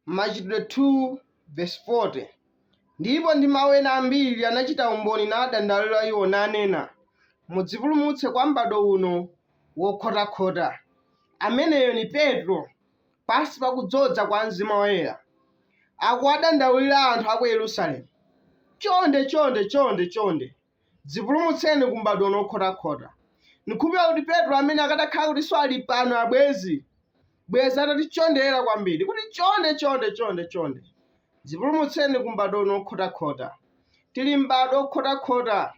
Machitidwe 2:40. Ndipo ndi mawu ena ambiri anachita umboni nadandaulira iwo nanena, mudzipulumutse kwa m'bado uno wokhotakhota. Ameneyo ni Petro, pansi pa kudzoza kwa Mzimu Woyera, akuwadandaulira anthu a ku Yerusalemu. Chonde, dzipulumutseni ku m'bado uno wokhotakhota. Ndikhulupirira kuti Petro amene akadakhala kuti ali pano abwezi atatichondera kwambiri kuti chonde dzipulumutseni ku m'bado uno wokhotakhota. Tili m'bado wokhotakhota,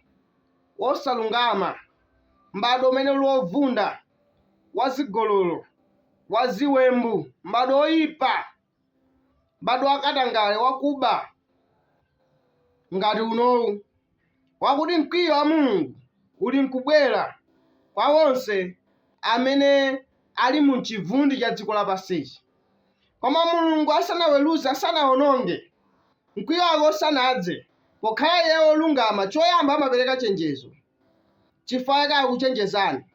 wosalungama, m'bado umene uli wovunda, wazigololo, waziwembu, m'bado oyipa, m'bado wakatangale, wakuba ngati unowu, wakuti mkwiyo wa Mulungu uli nkubwera kwa onse amene ali mu chivundi cha dziko lapansi. Koma Mulungu asanaweruze, asanawononge, mkwiyo wake usanadze, pokhala Iye wolungama, choyamba amapereka chenjezo. Chifukwa chake akuchenjezani,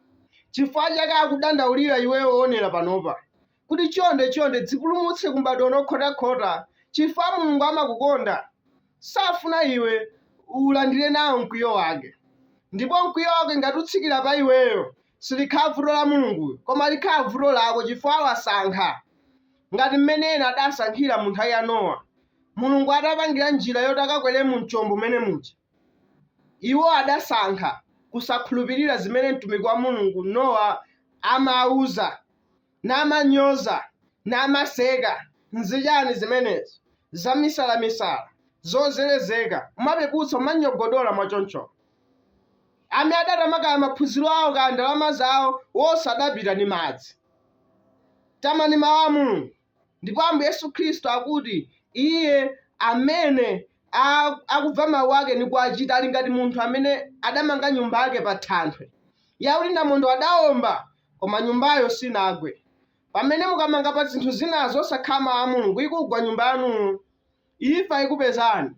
chifukwa chake akudandaulira iweyo woonera panopa kuti chonde dzipulumutse ku m'bado uno wokhotakhota, chifukwa Mulungu amakukonda, safuna iwe ulandire nawo mkwiyo wake. Ndipo mkwiyo wake ngati utsikira pa iweyo, silikhala vuto la Mulungu, koma likhala vuto lako chifukwa wasankha. Ngati mmene ena adasankhira mu nthawi ya Nowa, Mulungu atapangira njira yoti akakwere mu chombo mmene muja. Iwo adasankha kusakhulupirira zimene mtumiki wa Mulungu Nowa amawuza, namanyoza, namaseka. Nzichani zimenezo? Zamisala, zozelezeka, umapeputsa, umanyogodola mwachoncho. Amene adatamaka maphunziro awo ka ndalama zawo wosadapita ndi madzi. Tamani mawu a Mulungu. Ndipo Ambuye Yesu Khristu akuti Iye amene akubva mawu ake ndi kuwachita ali ngati munthu amene adamanga nyumba yake pa thanthwe. Yakuti namondwe adawomba, koma nyumbayo sinagwe. Pamene mukamanga pa zinthu zinazo osakhala mawu a Mulungu, ikugwa nyumba yanuyo, imfa ikupezani.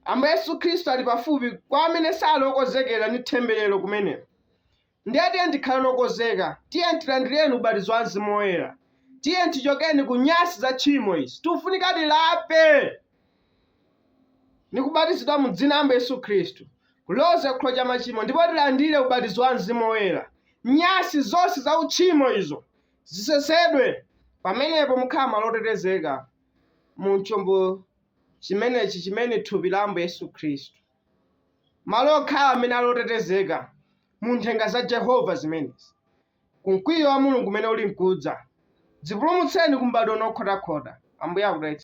Ambuye Yesu Khristu ali pafupi kwa amene sali okonzekera ndi temberero kumeneko. Ndiye tiye tikhale okonzeka, tiye tilandireni ubatizo wa Mzimu Woyera, tiye tichokeni ku nyasi za tchimo izi, tifunika tilape ndi kubatizidwa mu dzina la Ambuye Yesu Khristu, kuloza chikhulupiriro cha machimo, ndipo tilandire ubatizo wa Mzimu Woyera. Nyasi zonse za uchimo izo zisesedwe. Pamenepo mukhala malo otetezeka mu chombo chimenechi chimene thupi la Ambuye Yesu Khristu, malo okhala amene ali otetezeka mu nthenga za Yehova zimenezi, ku mkwiyo wa Mulungu umene uli mkudza. Dzipulumutseni ku m'bado uno wokhotakhota. Ambuye akudalitse.